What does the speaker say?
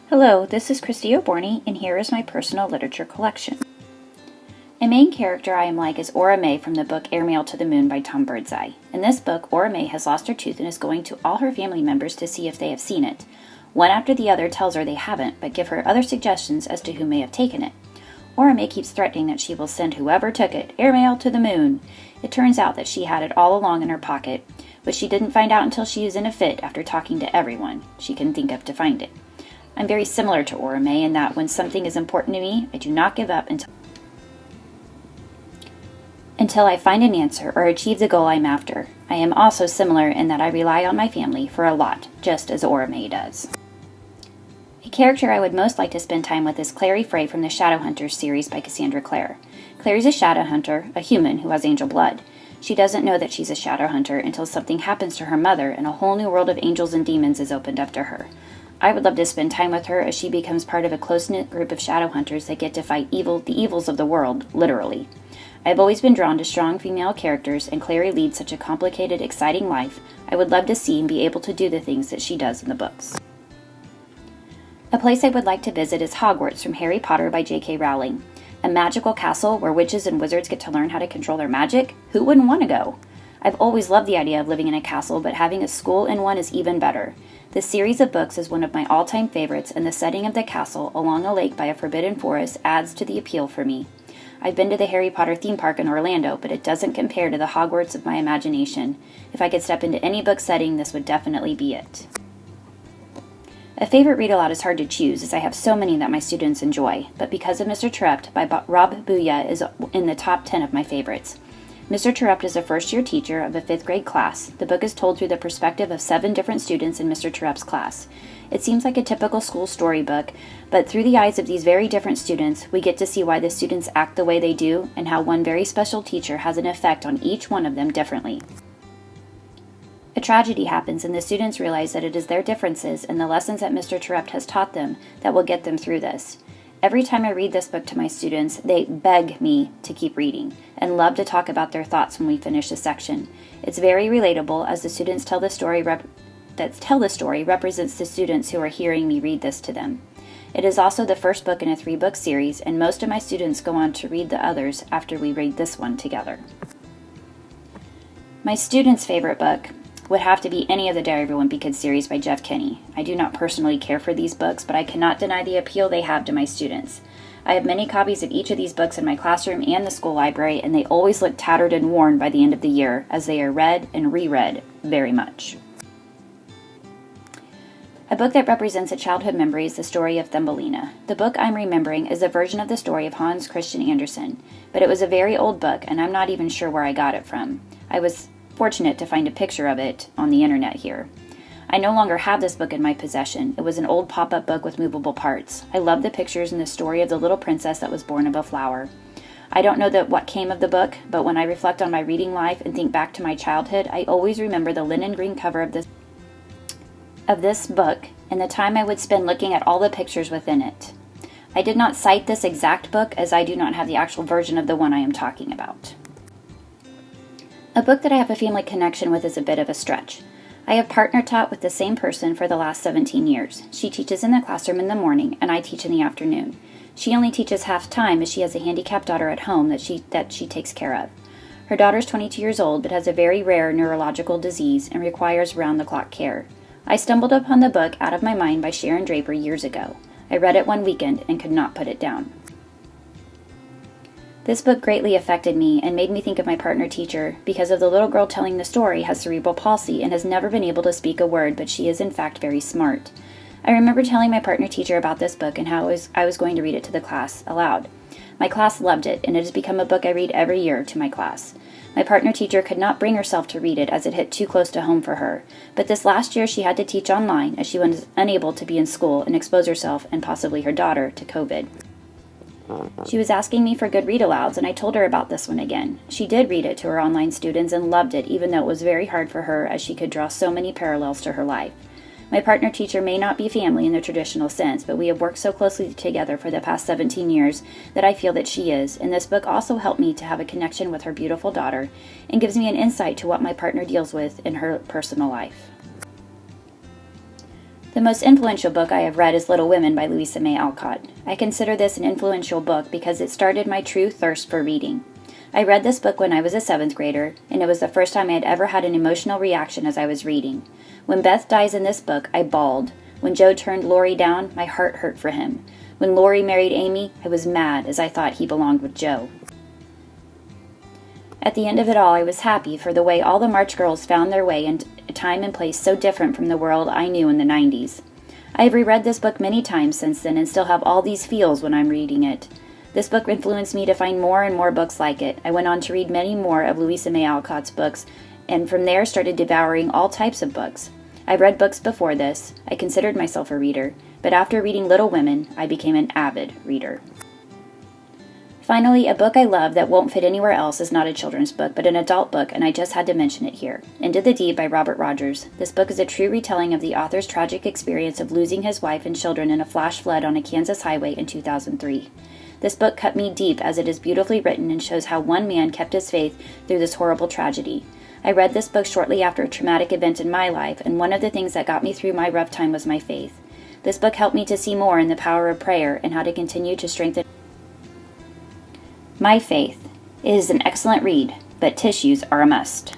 Hello, this is Christy O'Borney, and here is my personal literature collection. A main character I am like is Aura May from the book Airmail to the Moon by Tom Birdseye. In this book, Aura May has lost her tooth and is going to all her family members to see if they have seen it. One after the other tells her they haven't, but give her other suggestions as to who may have taken it. Aura May keeps threatening that she will send whoever took it airmail to the moon. It turns out that she had it all along in her pocket, but she didn't find out until she was in a fit after talking to everyone she can think of to find it. I'm very similar to Aura May in that when something is important to me, I do not give up until I find an answer or achieve the goal I'm after. I am also similar in that I rely on my family for a lot, just as Aura May does. A character I would most like to spend time with is Clary Frey from the Shadowhunters series by Cassandra Clare. Clary's a Shadowhunter, a human who has angel blood. She doesn't know that she's a Shadowhunter until something happens to her mother and a whole new world of angels and demons is opened up to her. I would love to spend time with her as she becomes part of a close-knit group of Shadowhunters that get to fight the evils of the world, literally. I've always been drawn to strong female characters, and Clary leads such a complicated, exciting life. I would love to see and be able to do the things that she does in the books. A place I would like to visit is Hogwarts from Harry Potter by J.K. Rowling. A magical castle where witches and wizards get to learn how to control their magic? Who wouldn't want to go? I've always loved the idea of living in a castle, but having a school in one is even better. This series of books is one of my all-time favorites, and the setting of the castle along a lake by a forbidden forest adds to the appeal for me. I've been to the Harry Potter theme park in Orlando, but it doesn't compare to the Hogwarts of my imagination. If I could step into any book setting, this would definitely be it. A favorite read-aloud is hard to choose, as I have so many that my students enjoy, but Because of Mr. Terupt by Rob Booya is in the top 10 of my favorites. Mr. Terupt is a first-year teacher of a 5th grade class. The book is told through the perspective of 7 different students in Mr. Terupt's class. It seems like a typical school storybook, but through the eyes of these very different students, we get to see why the students act the way they do and how one very special teacher has an effect on each one of them differently. A tragedy happens and the students realize that it is their differences and the lessons that Mr. Terupt has taught them that will get them through this. Every time I read this book to my students, they beg me to keep reading and love to talk about their thoughts when we finish a section. It's very relatable as the students tell the story represents the students who are hearing me read this to them. It is also the first book in a 3-book series, and most of my students go on to read the others after we read this one together. My students' favorite book would have to be any of the Diary of a Wimpy Kid series by Jeff Kinney. I do not personally care for these books, but I cannot deny the appeal they have to my students. I have many copies of each of these books in my classroom and the school library, and they always look tattered and worn by the end of the year, as they are read and reread very much. A book that represents a childhood memory is The Story of Thumbelina. The book I'm remembering is a version of the story of Hans Christian Andersen, but it was a very old book, and I'm not even sure where I got it from. I was fortunate to find a picture of it on the internet here. I no longer have this book in my possession. It was an old pop-up book with movable parts. I love the pictures and the story of the little princess that was born of a flower. I don't know what came of the book, but when I reflect on my reading life and think back to my childhood, I always remember the linen green cover of this book and the time I would spend looking at all the pictures within it. I did not cite this exact book as I do not have the actual version of the one I am talking about. A book that I have a family connection with is a bit of a stretch. I have partner taught with the same person for the last 17 years. She teaches in the classroom in the morning, and I teach in the afternoon. She only teaches half-time as she has a handicapped daughter at home that she takes care of. Her daughter is 22 years old but has a very rare neurological disease and requires round-the-clock care. I stumbled upon the book Out of My Mind by Sharon Draper years ago. I read it one weekend and could not put it down. This book greatly affected me and made me think of my partner teacher because of the little girl telling the story has cerebral palsy and has never been able to speak a word, but she is in fact very smart. I remember telling my partner teacher about this book and how I was going to read it to the class aloud. My class loved it, and it has become a book I read every year to my class. My partner teacher could not bring herself to read it as it hit too close to home for her, but this last year she had to teach online as she was unable to be in school and expose herself and possibly her daughter to COVID. She was asking me for good read-alouds, and I told her about this one again. She did read it to her online students and loved it, even though it was very hard for her as she could draw so many parallels to her life. My partner teacher may not be family in the traditional sense, but we have worked so closely together for the past 17 years that I feel that she is, and this book also helped me to have a connection with her beautiful daughter and gives me an insight to what my partner deals with in her personal life. The most influential book I have read is Little Women by Louisa May Alcott. I consider this an influential book because it started my true thirst for reading. I read this book when I was a 7th grader, and it was the first time I had ever had an emotional reaction as I was reading. When Beth dies in this book, I bawled. When Joe turned Laurie down, my heart hurt for him. When Laurie married Amy, I was mad as I thought he belonged with Joe. At the end of it all, I was happy for the way all the March girls found their way into a time and place so different from the world I knew in the 90s. I have reread this book many times since then and still have all these feels when I'm reading it. This book influenced me to find more and more books like it. I went on to read many more of Louisa May Alcott's books, and from there started devouring all types of books. I read books before this. I considered myself a reader, but after reading Little Women, I became an avid reader. Finally, a book I love that won't fit anywhere else is not a children's book, but an adult book, and I just had to mention it here. Into the Deep by Robert Rogers. This book is a true retelling of the author's tragic experience of losing his wife and children in a flash flood on a Kansas highway in 2003. This book cut me deep as it is beautifully written and shows how one man kept his faith through this horrible tragedy. I read this book shortly after a traumatic event in my life, and one of the things that got me through my rough time was my faith. This book helped me to see more in the power of prayer and how to continue to strengthen my faith. It is an excellent read, but tissues are a must.